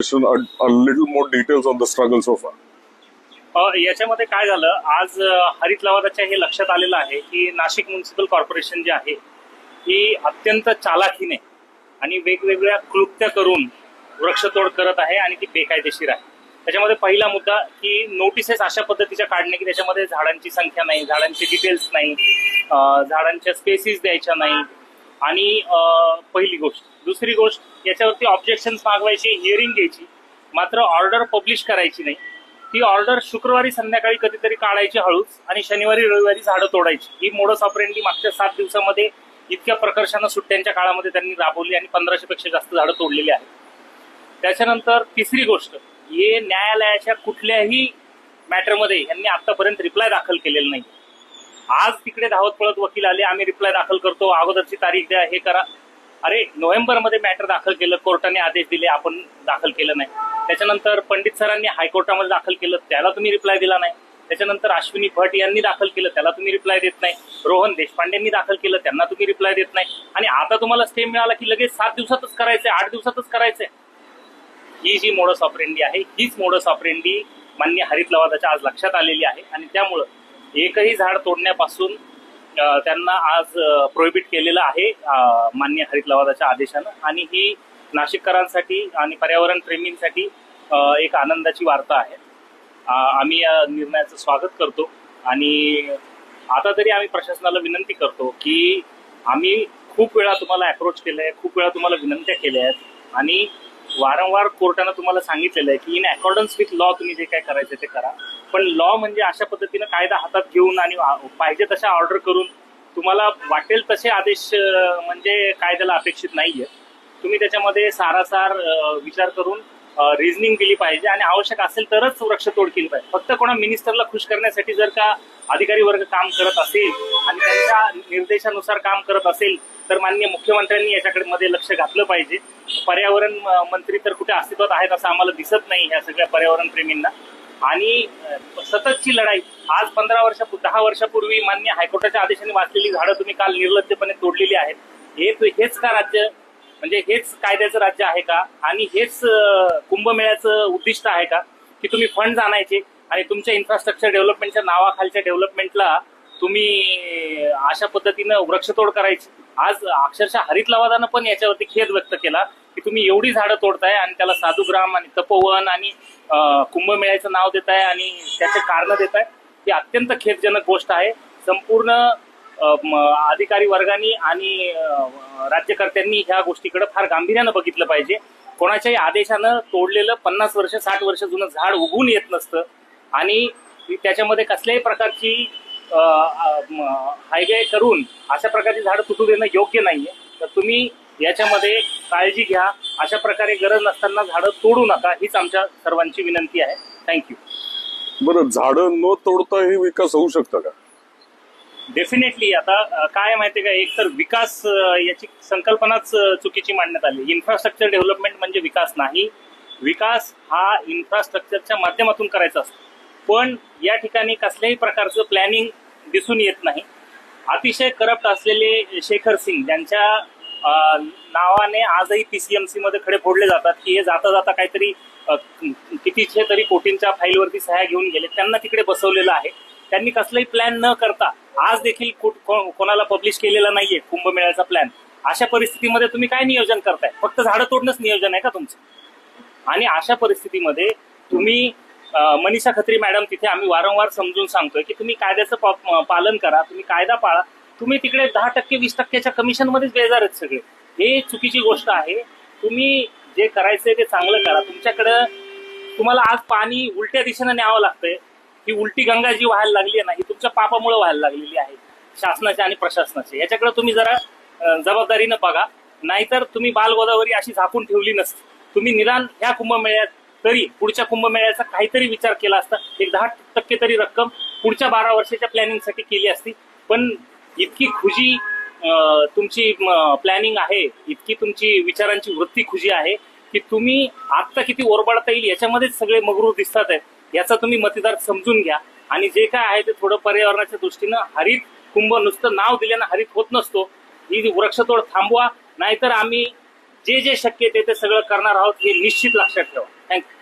a little more details on the struggle so far. याच्यामध्ये काय झालं, आज हरित लवादाच्या हे लक्षात आलेलं आहे की नाशिक म्युनिसिपल कॉर्पोरेशन जे आहे ही अत्यंत चालाखीने आणि वेगवेगळ्या क्लुप्त्या करून वृक्षतोड करत आहे आणि ती बेकायदेशीर आहे. त्याच्यामध्ये पहिला मुद्दा की नोटिसेस अशा पद्धतीच्या काढणे की त्याच्यामध्ये झाडांची संख्या नाही, झाडांचे डिटेल्स नाही, झाडांच्या स्पेसिस द्यायच्या नाही. आणि पहिली गोष्ट. दुसरी गोष्ट, याच्यावरती ऑब्जेक्शन्स मागवायची, हिअरिंग घ्यायची, मात्र ऑर्डर पब्लिश करायची नाही. ती ऑर्डर शुक्रवारी संध्याकाळी कधीतरी काढायची हळूच आणि शनिवारी रविवारी झाडं तोडायची. ही मोडस ऑपरेंडी मागच्या 7 दिवसामध्ये इतक्या प्रकर्षानं सुट्ट्यांच्या काळामध्ये त्यांनी राबवली आणि 1500 पेक्षा जास्त झाडं तोडलेली आहेत. त्याच्यानंतर तिसरी गोष्ट, हे न्यायालयाच्या कुठल्याही मॅटरमध्ये यांनी आतापर्यंत रिप्लाय दाखल केलेला नाही. आज तिकडे धावत पळत वकील आले, आम्ही रिप्लाय दाखल करतो, अगोदरची तारीख द्या, हे करा. अरे नोव्हेंबरमध्ये मॅटर दाखल केलं, कोर्टाने आदेश दिले, आपण दाखल केलं नाही. त्याच्यानंतर पंडित सरांनी हायकोर्टामध्ये दाखल केलं, त्याला तुम्ही रिप्लाय दिला नाही. त्याच्यानंतर अश्विनी भट यांनी दाखल केलं, त्याला तुम्ही रिप्लाय देत नाही. रोहन देशपांडेंनी दाखल केलं, त्यांना तुम्ही रिप्लाय देत नाही. आणि आता तुम्हाला स्टे मिळाला की लगेच 7 दिवसातच करायचंय, 8 दिवसातच करायचंय. ही जी मोडस ऑपरेंडी आहे, हीच मोडस ऑपरेंडी मान्य हरित लवादाच्या आज लक्षात आलेली आहे. आणि त्यामुळं एकही झाड तोडण्यापासून त्यांना आज प्रोहिबिट केलेलं आहे मान्य हरित लवादाच्या आदेशानं. आणि ही नाशिककरांसाठी आणि पर्यावरण प्रेमींसाठी एक आनंदाची वार्ता आहे. आम्ही या निर्णयाचं स्वागत करतो आणि आता तरी आम्ही प्रशासनाला विनंती करतो की आम्ही खूप वेळा तुम्हाला अप्रोच केलं आहे, खूप वेळा तुम्हाला विनंत्या केल्या आहेत आणि वारंवार कोर्टानं तुम्हाला सांगितलेलं आहे की इन अकॉर्डन्स विथ लॉ तुम्ही जे काय करायचं ते करा. पण लॉ म्हणजे अशा पद्धतीनं कायदा हातात घेऊन आणि पाहिजे तशा ऑर्डर करून तुम्हाला वाटेल तसे आदेश म्हणजे कायद्याला अपेक्षित नाहीये. तुम्ही त्याच्यामध्ये सारासार विचार करून रिझनिंग दिली पाहिजे आणि आवश्यक असेल तरच वृक्षतोड केली पाहिजे. फक्त कोणा मिनिस्टरला खुश करण्यासाठी जर का अधिकारी वर्ग काम करत असेल आणि त्यांच्या निर्देशानुसार काम करत असेल तर माननीय मुख्यमंत्र्यांनी याच्याकडे मध्ये लक्ष घातलं पाहिजे. पर्यावरण मंत्री तर कुठे अस्तित्वात आहेत असं आम्हाला दिसत नाही ह्या सगळ्या पर्यावरण प्रेमींना. आणि सततची लढाई आज 10 वर्षापूर्वी मान्य हायकोर्टाच्या आदेशाने वाचलेली झाडं तुम्ही काल निर्लज्जपणे तोडलेली आहेत. हेच का राज्य, म्हणजे हेच कायद्याचं राज्य आहे का? आणि हेच कुंभमेळ्याचं उद्दिष्ट आहे का की तुम्ही फंड आणायचे आणि तुमच्या इन्फ्रास्ट्रक्चर डेव्हलपमेंटच्या नावाखालच्या डेव्हलपमेंटला तुम्ही अशा पद्धतीनं वृक्षतोड करायची? आज अक्षरशः हरित लवादानं पण याच्यावरती खेद व्यक्त केला की तुम्ही एवढी झाडं तोडताय आणि त्याला साधुग्राम आणि तपोवन आणि कुंभमेळ्याचं नाव देताय आणि त्याचे कारण देताय. ही अत्यंत खेदजनक गोष्ट आहे. संपूर्ण अधिकारी वर्गानी आणि राज्यकर्त्यांनी ह्या गोष्टीकडे फार गांभीर्यानं बघितलं पाहिजे. कोणाच्याही आदेशानं तोडलेलं 50 वर्ष 60 वर्ष जुनं झाड उगवून येत नसतं आणि त्याच्यामध्ये कसल्याही प्रकारची हायवे करून अशा प्रकारची झाडं तुटू देणं योग्य नाहीये. तर तुम्ही याच्यामध्ये काळजी घ्या. अशा प्रकारे गरज नसताना झाडं तोडू नका, हीच आमच्या सर्वांची विनंती आहे. थँक्यू. बरं, झाडं न तोडताही विकास होऊ शकतं का? डेफिनेटली. आता काय माहितीये का, एक तर विकास याची संकल्पनाच चुकीची मांडण्यात आली. इन्फ्रास्ट्रक्चर डेव्हलपमेंट म्हणजे विकास नाही. विकास हा इन्फ्रास्ट्रक्चरच्या माध्यमातून करायचा असतो. पण या ठिकाणी कसल्याही प्रकारचं प्लॅनिंग दिसून येत नाही. अतिशय करप्ट असलेले शेखर सिंग ज्यांच्या नावाने आजही PCMC मध्ये खडे फोडले जातात की हे जाता जाता काहीतरी कितीशे तरी कोटींच्या फाईलवरती सह्या घेऊन गेले, त्यांना तिकडे बसवलेलं आहे. त्यांनी कसलाही प्लॅन न करता आज देखील कोणाला पब्लिश केलेला नाहीये कुंभमेळ्याचा प्लॅन. अशा परिस्थितीमध्ये तुम्ही काय नियोजन करताय? फक्त झाडं तोडणंच नियोजन आहे का तुमचं? आणि अशा परिस्थितीमध्ये तुम्ही मनीषा खत्री मॅडम, तिथे आम्ही वारंवार समजून सांगतोय की तुम्ही कायद्याचं पालन करा, तुम्ही कायदा पाळा. तुम्ही तिकडे 10% 20%च्या कमिशनमध्येच बेजार आहेत सगळे. हे चुकीची गोष्ट आहे. तुम्ही जे करायचंय ते चांगलं करा. तुमच्याकडं तुम्हाला आज पाणी उलट्या दिशेनं न्यावं लागतंय. ही उलटी गंगा जी व्हायला लागली आहे ना, ही तुमच्या पापामुळे व्हायला लागलेली आहे, शासनाच्या आणि प्रशासनाच्या. याच्याकडे तुम्ही जरा जबाबदारीनं बघा. नाहीतर तुम्ही बालगोदावरी अशी झाकून ठेवली नसती. तुम्ही निदान ह्या कुंभमेळ्यात तरी पुढच्या कुंभमेळ्याचा काहीतरी विचार केला असता. एक 10% तरी रक्कम पुढच्या 12 वर्षाच्या प्लॅनिंगसाठी केली असती. पण इतकी खुजी तुमची प्लॅनिंग आहे, इतकी तुमची विचारांची वृत्ती खुजी आहे की तुम्ही आत्ता किती ओरबाडता येईल याच्यामध्येच सगळे मगरूर दिसतात आहेत. याचा तुम्ही मतदार समजून घ्या आणि जे काय आहे ते थोडं पर्यावरणाच्या दृष्टीनं, हरित कुंभ नुसतं नाव दिल्यानं हरित होत नसतो. ही वृक्षतोड थांबवा, नाहीतर आम्ही जे जे शक्य ते सगळं करणार आहोत हे निश्चित लक्षात ठेवा. थँक्यू.